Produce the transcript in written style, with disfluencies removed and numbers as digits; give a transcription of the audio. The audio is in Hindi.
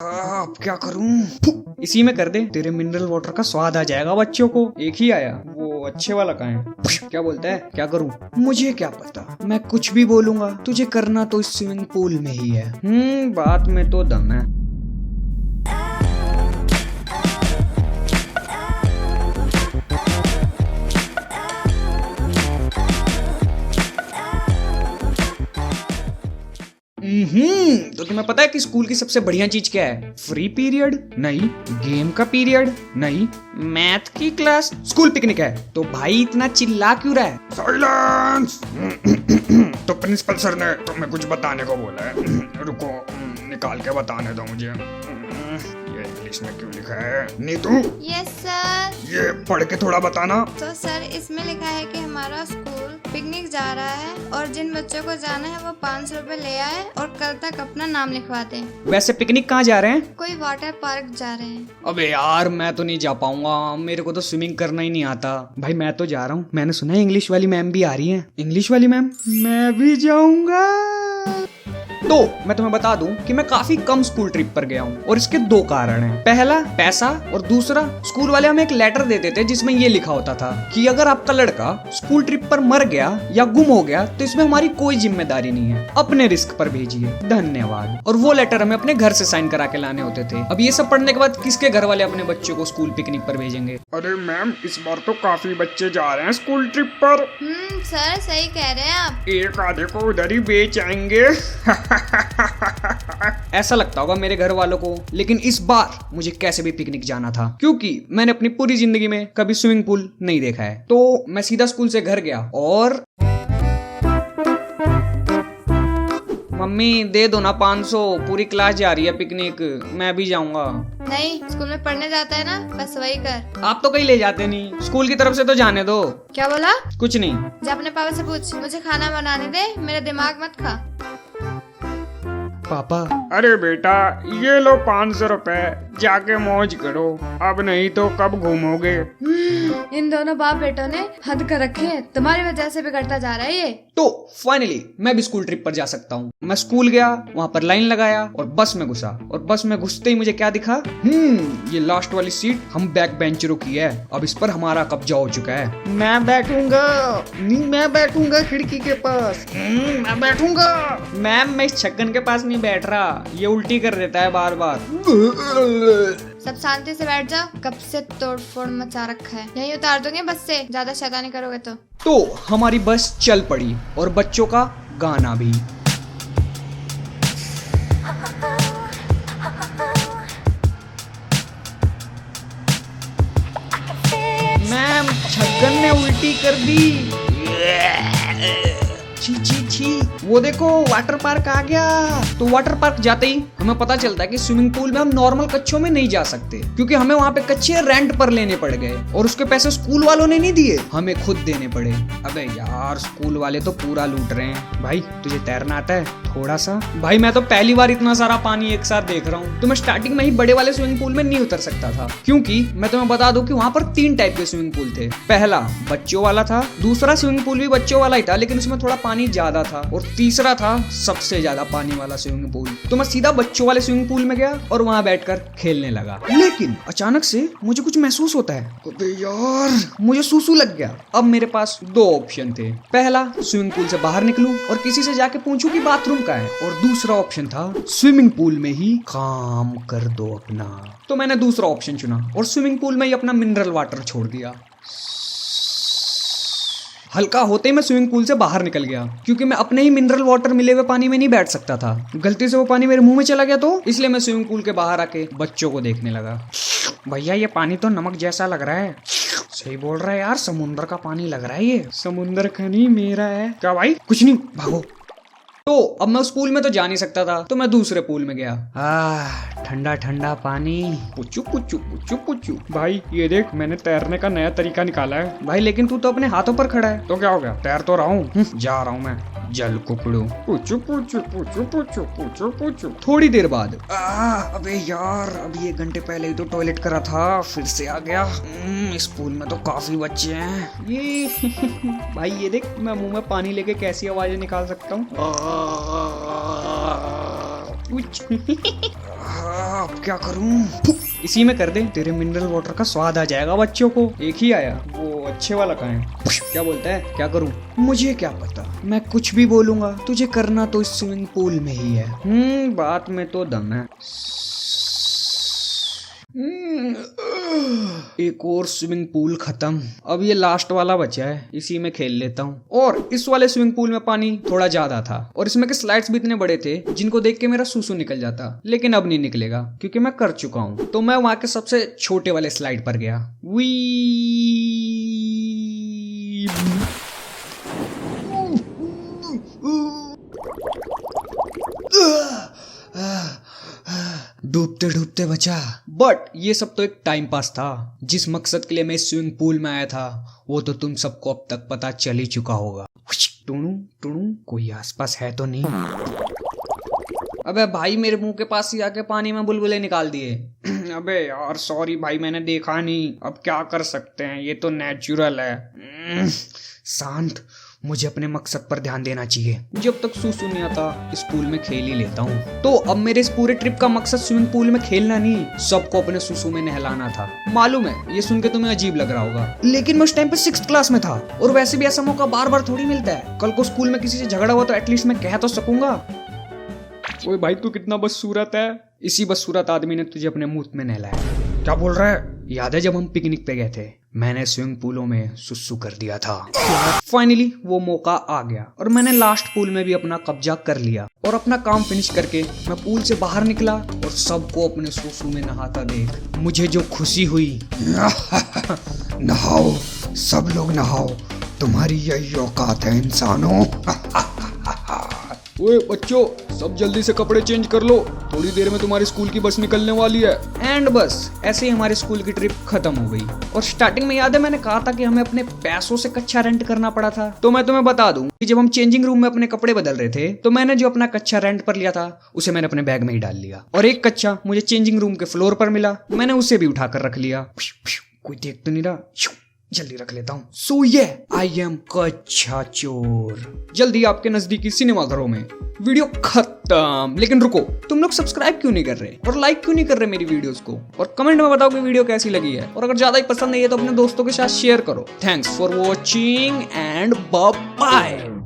अब क्या करूं? इसी में कर दे, तेरे मिनरल वाटर का स्वाद आ जाएगा बच्चों को। एक ही आया, वो अच्छे वाला कहाँ है? क्या बोलता है? क्या करूं? मुझे क्या पता, मैं कुछ भी बोलूंगा। तुझे करना तो इस स्विमिंग पूल में ही है। बात में तो दम है। तो तुम्हें पता है कि स्कूल की सबसे बढ़िया चीज क्या है? फ्री पीरियड नहीं, गेम का पीरियड नहीं, मैथ की क्लास, स्कूल पिकनिक है। तो भाई इतना चिल्ला क्यों रहा है? साइलेंस। तो प्रिंसिपल सर ने तुम्हें कुछ बताने को बोला है। रुको, निकाल के बताने दो मुझे। ये इंग्लिश में क्यों लिखा है? नीतू। Yes sir. ये पढ़ के थोड़ा बताना। तो सर इसमें लिखा है कि हमारा स्कूल पिकनिक जा रहा है और जिन बच्चों को जाना है वो 500 रुपए ले आए और कल तक अपना नाम लिखवा दें। वैसे पिकनिक कहाँ जा रहे हैं? कोई वाटर पार्क जा रहे हैं। अबे यार, मैं तो नहीं जा पाऊंगा, मेरे को तो स्विमिंग करना ही नहीं आता। भाई मैं तो जा रहा हूँ। मैंने सुना है इंग्लिश वाली मैम भी आ रही है। इंग्लिश वाली मैम? मैं भी जाऊंगा। तो मैं तुम्हें बता दूं कि मैं काफी कम स्कूल ट्रिप पर गया हूँ और इसके दो कारण हैं। पहला पैसा और दूसरा स्कूल वाले हमें एक लेटर देते थे जिसमें ये लिखा होता था कि अगर आपका लड़का स्कूल ट्रिप पर मर गया या गुम हो गया तो इसमें हमारी कोई जिम्मेदारी नहीं है, अपने रिस्क पर भेजिए, धन्यवाद। और वो लेटर हमें अपने घर से साइन करा के लाने होते थे। अब ये सब पढ़ने के बाद किसके घर वाले अपने बच्चों को स्कूल पिकनिक पर भेजेंगे? अरे मैम, इस बार तो काफी बच्चे जा रहे हैं स्कूल ट्रिप पर। सर सही कह रहे हैं आप। एक आधे को उधर ही बेच आएंगे। ऐसा लगता होगा मेरे घर वालों को, लेकिन इस बार मुझे कैसे भी पिकनिक जाना था क्योंकि मैंने अपनी पूरी जिंदगी में कभी स्विमिंग पूल नहीं देखा है। तो मैं सीधा स्कूल से घर गया और मम्मी दे दो ना 500, पूरी क्लास जा रही है पिकनिक, मैं भी जाऊंगा। नहीं, स्कूल में पढ़ने जाता है ना, बस वही कर। आप तो कहीं ले जाते नहीं, स्कूल की तरफ से तो जाने दो। क्या बोला? कुछ नहीं। जा अपने पापा से पूछ, मुझे खाना बनाने दे, मेरा दिमाग मत खा। पापा। अरे बेटा, ये लो 500 रुपए, जाके मौज करो, अब नहीं तो कब घूमोगे? इन दोनों बाप बेटों ने हद कर रखी है, तुम्हारी वजह से बिगड़ता जा रहा है ये। तो फाइनली मैं भी स्कूल ट्रिप पर जा सकता हूँ। मैं स्कूल गया, वहाँ पर लाइन लगाया और बस में घुसा। और बस में घुसते ही मुझे क्या दिखा? ये लास्ट वाली सीट हम बैक बेंचरों की है, अब इस पर हमारा कब्जा हो चुका है। मैं बैठूंगा, नहीं मैं बैठूंगा खिड़की के पास। मैं बैठूंगा। मैम, मैं इस छक्कन के पास नहीं बैठ रहा, ये उल्टी कर देता है बार बार। सब शांति से बैठ जाओ, कब से तोड़ फोड़ मचा रखा है, यहीं उतार दूंगे बस से, ज्यादा शैतानी करोगे तो हमारी बस चल पड़ी और बच्चों का गाना भी। मैम, छक्कन ने उल्टी कर दी। छी छी छी, वो देखो वाटर पार्क आ गया। तो वाटर पार्क जाते ही हमें पता चलता है कि स्विमिंग पूल में हम नॉर्मल कच्छों में नहीं जा सकते क्योंकि हमें वहाँ पे कच्छे रेंट पर लेने पड़ गए और उसके पैसे स्कूल वालों ने नहीं दिए, हमें खुद देने पड़े। अबे यार, स्कूल वाले तो पूरा लूट रहे हैं। भाई तुझे तैरना आता है? थोड़ा सा। भाई मैं तो पहली बार इतना सारा पानी एक साथ देख रहा हूँ। तो मैं स्टार्टिंग में ही बड़े वाले स्विमिंग पूल में नहीं उतर सकता था क्योंकि मैं तुम्हें बता दूं कि वहाँ पर 3 टाइप के स्विमिंग पूल थे। पहला बच्चों वाला था, दूसरा स्विमिंग पूल भी बच्चों वाला ही था लेकिन उसमें थोड़ा पानी ज्यादा था, और तीसरा था सबसे ज्यादा पानी वाला स्विमिंग पूल। तो मैं सीधा बच्चों वाले स्विमिंग पूल में गया और वहाँ बैठकर खेलने लगा। लेकिन अचानक से मुझे कुछ महसूस होता है। अबे यार, मुझे सूसू लग गया। अब मेरे पास 2 ऑप्शन थे। पहला, स्विमिंग पूल से बाहर निकलूं और किसी से जाके पूछूं कि बाथरूम का है, और दूसरा ऑप्शन था स्विमिंग पूल में ही काम कर दो अपना। तो मैंने दूसरा ऑप्शन चुना और स्विमिंग पूल में ही अपना मिनरल वाटर छोड़ दिया। हल्का होते ही मैं स्विमिंग पूल से बाहर निकल गया क्योंकि मैं अपने ही मिनरल वाटर मिले हुए पानी में नहीं बैठ सकता था। गलती से वो पानी मेरे मुंह में चला गया तो इसलिए मैं स्विमिंग पूल के बाहर आके बच्चों को देखने लगा। भैया, ये पानी तो नमक जैसा लग रहा है। सही बोल रहा है यार, समुद्र का पानी लग रहा है ये। समुद्र का नहीं, मेरा है। क्या भाई? कुछ नहीं, भागो। तो अब मैं उस पूल में तो जा नहीं सकता था तो मैं दूसरे पूल में गया। ठंडा ठंडा पानी, पुचू पुचू पुचू पुचू। भाई ये देख, मैंने तैरने का नया तरीका निकाला है। भाई लेकिन तू तो अपने हाथों पर खड़ा है। तो क्या हो गया, तैर तो रहा हूँ। जा रहा हूँ मैं। जल कुकड़ू, पुचू पुचू पुचू पुचू पुचू पुचू। थोड़ी देर बाद अबे यार, अभी 1 घंटे पहले ही तो टॉयलेट करा था, फिर से आ गया। इस पूल में तो काफी बच्चे हैं। ये भाई ये देख, मैं मुंह में पानी लेके कैसी आवाजें निकाल सकता हूँ। क्या करूं? इसी में कर दे, तेरे मिनरल वाटर का स्वाद आ जाएगा बच्चों को। एक ही आया, वो अच्छे वाला कहाँ है? क्या बोलता है? क्या करूं? मुझे क्या पता, मैं कुछ भी बोलूंगा, तुझे करना तो इस स्विमिंग पूल में ही है। बात में तो दम है। एक और स्विमिंग पूल खत्म, अब ये लास्ट वाला बचा है, इसी में खेल लेता हूँ। और इस वाले स्विमिंग पूल में पानी थोड़ा ज्यादा था और इसमें के स्लाइड्स भी इतने बड़े थे जिनको देख के मेरा सूसू निकल जाता, लेकिन अब नहीं निकलेगा क्योंकि मैं कर चुका हूँ। तो मैं वहां के सबसे छोटे वाले स्लाइड पर गया। डूबते डूबते बचा। बट ये सब तो एक टाइम पास था। जिस मकसद के लिए मैं स्विमिंग पूल में आया था वो तो तुम सबको अब तक पता चल ही चुका होगा। टुणु टुणु, कोई आसपास है तो नहीं? अबे भाई, मेरे मुंह के पास ही आके पानी में बुलबुले निकाल दिए। अबे यार सॉरी भाई, मैंने देखा नहीं, अब क्या कर सकते हैं, ये तो नेचुरल है। शांत, मुझे अपने मकसद पर ध्यान देना चाहिए। जब तक सूसू नहीं आता इस पूल में खेल ही लेता हूँ। तो अब मेरे इस पूरे ट्रिप का मकसद स्विमिंग पूल में खेलना नहीं, सबको अपने सूसू में नहलाना था। मालूम है ये सुन के तुम्हें अजीब लग रहा होगा, लेकिन मैं उस टाइम पे 6th क्लास में था और वैसे भी ऐसा मौका बार बार थोड़ी मिलता है। कल को स्कूल में किसी से झगड़ा हुआ तो एटलीस्ट मैं कह तो सकूंगा। ओए भाई, तू कितना बदसूरत है। इसी बदसूरत आदमी ने तुझे अपने मुंह में नहलाया। क्या बोल रहा है? याद है जब हम पिकनिक पे गए थे, मैंने स्विमिंग पूलों में सुसु कर दिया था। फाइनली वो मौका आ गया और मैंने लास्ट पूल में भी अपना कब्जा कर लिया। और अपना काम फिनिश करके मैं पूल से बाहर निकला और सबको अपने सुसु में नहाता देख मुझे जो खुशी हुई। नहाओ सब लोग नहाओ, तुम्हारी यही औकात है इंसानों। ओए बच्चों, सब जल्दी से कपड़े चेंज कर लो, थोड़ी देर में तुम्हारी स्कूल की बस निकलने वाली है। एंड बस ऐसे ही हमारी स्कूल की ट्रिप खत्म हो गई। और स्टार्टिंग में याद है मैंने कहा था कि हमें अपने पैसों से कच्चा रेंट करना पड़ा था। तो मैं तुम्हें बता दूं कि जब हम चेंजिंग रूम में अपने कपड़े बदल रहे थे तो मैंने जो अपना कच्चा रेंट पर लिया था उसे मैंने अपने बैग में ही डाल लिया। और एक कच्चा मुझे चेंजिंग रूम के फ्लोर पर मिला, मैंने उसे भी उठाकर रख लिया। कोई देख तो नहीं रहा, जल्दी रख लेता हूँ। सो ये आई एम कच्चा चोर। जल्दी आपके नजदीकी सिनेमा घरों में। वीडियो खत्म। लेकिन रुको, तुम लोग सब्सक्राइब क्यों नहीं कर रहे और लाइक क्यों नहीं कर रहे मेरी वीडियोस को? और कमेंट में बताओ कि वीडियो कैसी लगी है। और अगर ज्यादा ही पसंद नहीं है तो अपने दोस्तों के साथ शेयर करो। Thanks for watching and bye bye.